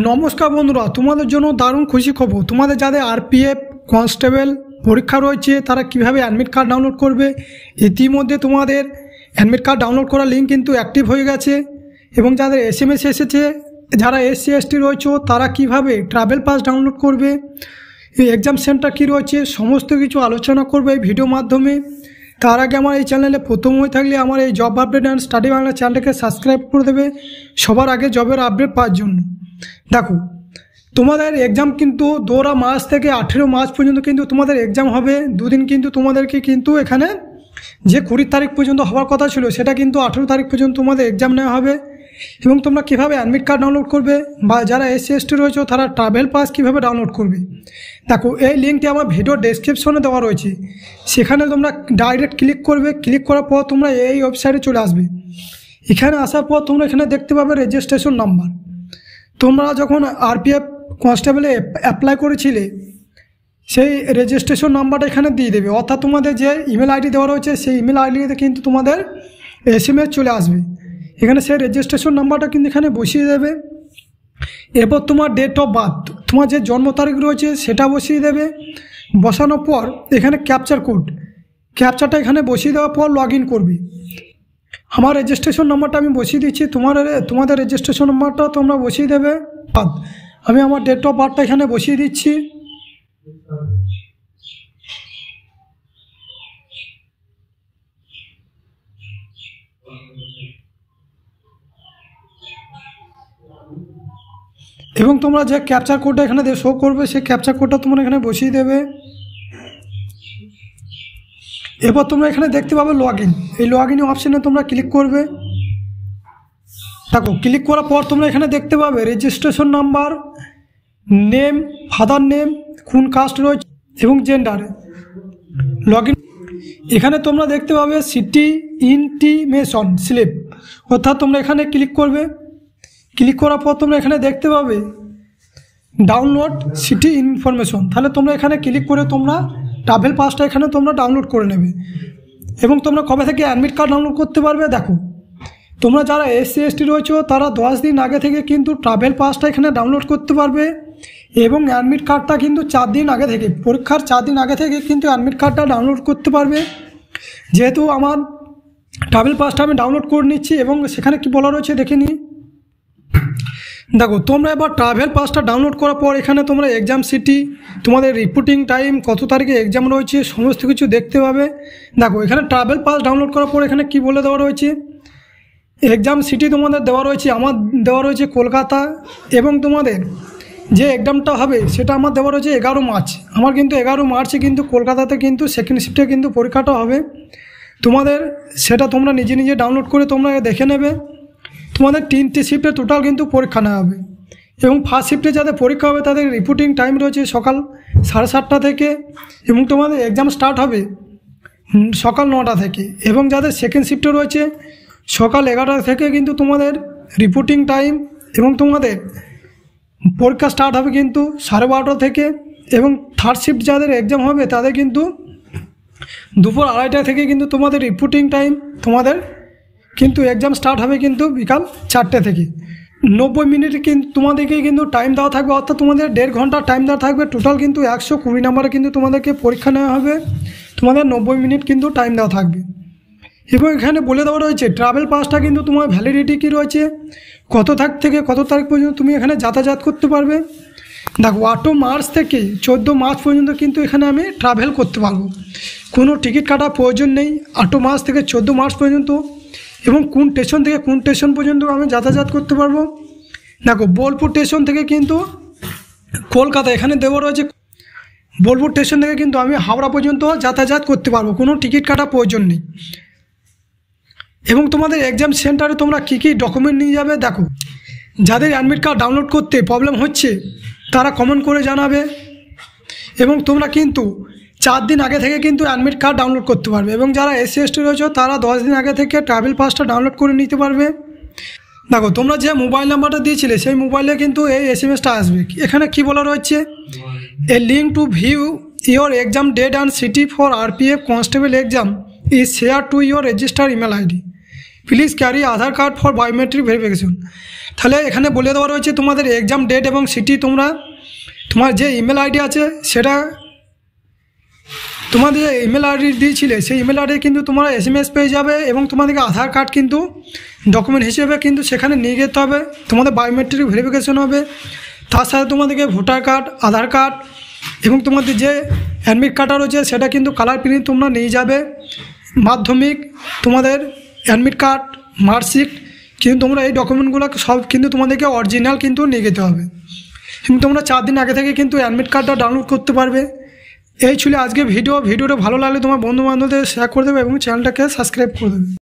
নমস্কার বন্ধুরা, তোমাদের জন্য দারুণ খুশি খবর। তোমাদের যাদের আরপিএফ কনস্টেবল পরীক্ষা রয়েছে তারা কিভাবে অ্যাডমিট কার্ড ডাউনলোড করবে। ইতিমধ্যে তোমাদের অ্যাডমিট কার্ড ডাউনলোড করার লিঙ্ক কিন্তু অ্যাক্টিভ হয়ে গেছে। এবং যাদের এসএমএস এসেছে, যারা এসসি এসটি রয়েছে তারা কিভাবে ট্রাভেল পাস ডাউনলোড করবে, এই এক্সাম সেন্টার কী রয়েছে, সমস্ত কিছু আলোচনা করবে এই ভিডিওর মাধ্যমে। তার আগে আমার এই চ্যানেলে প্রথম হয়ে থাকলে আমার এই job update and study Bangla চ্যানেলটাকে সাবস্ক্রাইব করে দেবে সবার আগে জবের আপডেট পাওয়ার জন্য। দেখো, তোমাদের এক্সাম কিন্তু 2 মার্চ থেকে 18 মার্চ পর্যন্ত কিন্তু তোমাদের এক্সাম হবে। দুদিন কিন্তু তোমাদেরকে কিন্তু এখানে যে 20 তারিখ পর্যন্ত হওয়ার কথা ছিল সেটা কিন্তু 18 তারিখ পর্যন্ত তোমাদের এক্সাম নেওয়া হবে। এবং তোমরা কীভাবে অ্যাডমিট কার্ড ডাউনলোড করবে বা যারা এসসি এসটি রয়েছে তারা ট্রাভেল পাস কীভাবে ডাউনলোড করবে, দেখো এই লিঙ্কটি আমার ভিডিও ডেসক্রিপশনে দেওয়া রয়েছে। সেখানে তোমরা ডাইরেক্ট ক্লিক করবে। ক্লিক করার পর তোমরা এই ওয়েবসাইটে চলে আসবে। এখানে আসার পর তোমরা এখানে দেখতে পাবে রেজিস্ট্রেশন নাম্বার। তোমরা যখন আরপিএফ কনস্টেবলে অ্যাপ্লাই করেছিলে সেই রেজিস্ট্রেশন নাম্বারটা এখানে দিয়ে দেবে, অর্থাৎ তোমাদের যে ইমেল আইডি দেওয়া রয়েছে সেই ইমেল আইডিতে কিন্তু তোমাদের এসএমএস চলে আসবে। এখানে সেই রেজিস্ট্রেশন নাম্বারটা কিন্তু এখানে বসিয়ে দেবে। এরপর তোমার ডেট অফ বার্থ, তোমার যে জন্ম তারিখ রয়েছে সেটা বসিয়ে দেবে। বসানোর পর এখানে ক্যাপচার কোড, ক্যাপচারটা এখানে বসিয়ে দেওয়ার পর লগ ইন করবে। আমার রেজিস্ট্রেশন নাম্বারটা আমি বসিয়ে দিচ্ছি, তোমাদের রেজিস্ট্রেশন নাম্বারটা তোমরা বসিয়ে দেবে। আমি আমার ডেট অফ বার্থটা এখানে বসিয়ে দিচ্ছি। এবং তোমরা যে ক্যাপচার কোডটা এখানে শো করবে সেই ক্যাপচার কোডটা তোমরা এখানে বসিয়ে দেবে। এরপর তোমরা এখানে দেখতে পাবে লগ ইন। এই লগ ইন অপশানে তোমরা ক্লিক করবে। দেখো, ক্লিক করার পর তোমরা এখানে দেখতে পাবে registration number, name, father name, কোন কাস্ট রয়েছে এবং জেন্ডার। লগ ইন এখানে তোমরা দেখতে পাবে সিটি ইন্টিমেশন স্লিপ, অর্থাৎ তোমরা এখানে ক্লিক করবে। ক্লিক করার পর তোমরা এখানে দেখতে পাবে ডাউনলোড সিটি ইনফরমেশন। তাহলে তোমরা এখানে ক্লিক করে তোমরা ট্রাভেল পাসটা এখানে তোমরা ডাউনলোড করে নেবে। এবং তোমরা কবে থেকে অ্যাডমিট কার্ড ডাউনলোড করতে পারবে, দেখো তোমরা যারা এসসি এসটি রয়েছে তারা 10 দিন আগে থেকে কিন্তু ট্রাভেল পাসটা এখানে ডাউনলোড করতে পারবে। এবং অ্যাডমিট কার্ডটা কিন্তু 4 দিন আগে থেকে, পরীক্ষার 4 দিন আগে থেকে কিন্তু অ্যাডমিট কার্ডটা ডাউনলোড করতে পারবে। যেহেতু আমার ট্রাভেল পাসটা আমি ডাউনলোড করে নিচ্ছি এবং সেখানে কি বলা রয়েছে দেখে নিই। দেখো, তোমরা এবার ট্রাভেল পাসটা ডাউনলোড করার পর এখানে তোমরা এক্সাম সিটি, তোমাদের রিপোর্টিং টাইম, কত তারিখে এক্সাম রয়েছে সমস্ত কিছু দেখতে পাবে। দেখো, এখানে ট্রাভেল পাস ডাউনলোড করার পর এখানে কি বলে দেওয়া রয়েছে, এক্সাম সিটি তোমাদের দেওয়া রয়েছে, আমার দেওয়া রয়েছে কলকাতা। এবং তোমাদের যে এক্সামটা হবে সেটা আমার দেওয়া রয়েছে 11 মার্চ। আমার কিন্তু 11 মার্চে কিন্তু কলকাতাতে কিন্তু সেকেন্ড শিফটে কিন্তু পরীক্ষাটা হবে। তোমাদের সেটা তোমরা নিজে নিজে ডাউনলোড করে তোমরা দেখে নেবে। তোমাদের 3টে শিফটে টোটাল কিন্তু পরীক্ষা নেওয়া হবে। এবং ফার্স্ট শিফটে যাদের পরীক্ষা হবে তাদের রিপোর্টিং টাইম রয়েছে সকাল 7:30 থেকে, এবং তোমাদের এক্সাম স্টার্ট হবে সকাল 9টা থেকে। এবং যাদের সেকেন্ড শিফটে রয়েছে সকাল 11টা থেকে কিন্তু তোমাদের রিপোর্টিং টাইম, এবং তোমাদের পরীক্ষা স্টার্ট হবে কিন্তু 12:30 থেকে। এবং থার্ড শিফট যাদের এক্সাম হবে তাদের কিন্তু দুপুর 2:30টা থেকে কিন্তু তোমাদের রিপোর্টিং টাইম, তোমাদের কিন্তু এক্সাম স্টার্ট হবে কিন্তু বিকাল 4টে থেকে। 90 মিনিট কিন্তু তোমাদেরকে কিন্তু টাইম দেওয়া থাকবে, অর্থাৎ তোমাদের 1.5 ঘন্টা টাইম দেওয়া থাকবে। টোটাল কিন্তু 120 নম্বরে কিন্তু তোমাদেরকে পরীক্ষা নেওয়া হবে। তোমাদের 90 মিনিট কিন্তু টাইম দেওয়া থাকবে। এবং এখানে বলে দেওয়া রয়েছে ট্রাভেল পাসটা কিন্তু তোমার ভ্যালিডিটি কী রয়েছে, কত তারিখ থেকে কত তারিখ পর্যন্ত তুমি এখানে যাতায়াত করতে পারবে। দেখো, 8 মার্চ থেকে 14 মার্চ পর্যন্ত কিন্তু এখানে আমি ট্রাভেল করতে পারবো, কোনো টিকিট কাটার প্রয়োজন নেই। 8 মার্চ থেকে 14 মার্চ পর্যন্ত। এবং কোন স্টেশন থেকে কোন স্টেশন পর্যন্ত আমি যাতায়াত করতে পারবো, দেখো বোলপুর স্টেশন থেকে কিন্তু কলকাতা এখানে দেওয়া রয়েছে। বোলপুর স্টেশন থেকে কিন্তু আমি হাওড়া পর্যন্ত যাতায়াত করতে পারবো, কোনো টিকিট কাটার প্রয়োজন নেই। এবং তোমাদের এক্সাম সেন্টারে তোমরা কী কী ডকুমেন্ট নিয়ে যাবে, দেখো যাদের অ্যাডমিট কার্ড ডাউনলোড করতে প্রবলেম হচ্ছে তারা কমেন্ট করে জানাবে। এবং তোমরা কিন্তু 4 দিন আগে থেকে কিন্তু অ্যাডমিট কার্ড ডাউনলোড করতে পারবে। এবং যারা এসসি এসটি রয়েছে তারা 10 দিন আগে থেকে ট্রাভেল পাসটা ডাউনলোড করে নিতে পারবে। দেখো, তোমরা যে মোবাইল নাম্বারটা দিয়েছিলে সেই মোবাইলে কিন্তু এই এসএমএসটা আসবে। এখানে কি বলা রয়েছে, a link to view your exam date and city for RPF constable exam is share to your register email ID. Please carry Aadhaar card for biometric verification. তাহলে এখানে বলে দেওয়া রয়েছে তোমাদের এক্সাম ডেট এবং সিটি, তোমার যে ইমেল আইডি আছে সেটা, তোমাদের যে ইমেল আইডি দিয়েছিলে সেই ইমেল আইডি কিন্তু তোমরা SMS পেয়ে যাবে, এবং তোমাদেরকে আধার কার্ড কিন্তু ডকুমেন্ট হিসেবে কিন্তু সেখানে নিয়ে যেতে হবে। তোমাদের বায়োমেট্রিক ভেরিফিকেশন হবে, তার সাথে তোমাদেরকে ভোটার কার্ড, আধার কার্ড এবং তোমাদের যে অ্যাডমিট কার্ডটা রয়েছে সেটা কিন্তু কালার প্রিন্ট তোমরা নিয়ে যাবে। মাধ্যমিক, তোমাদের অ্যাডমিট কার্ড, মার্কশিট, কিন্তু তোমরা এই ডকুমেন্টগুলো সব কিন্তু তোমাদেরকে অরিজিনাল কিন্তু নিয়ে যেতে হবে, এবং তোমরা 4 দিন আগে থেকে কিন্তু অ্যাডমিট কার্ডটা ডাউনলোড করতে পারবে। এই ছিল আজকে ভিডিওটা ভালো লাগলে তোমার বন্ধু বান্ধবদের শেয়ার করে দেবে এবং চ্যানেলটাকে সাবস্ক্রাইব করে দেবে।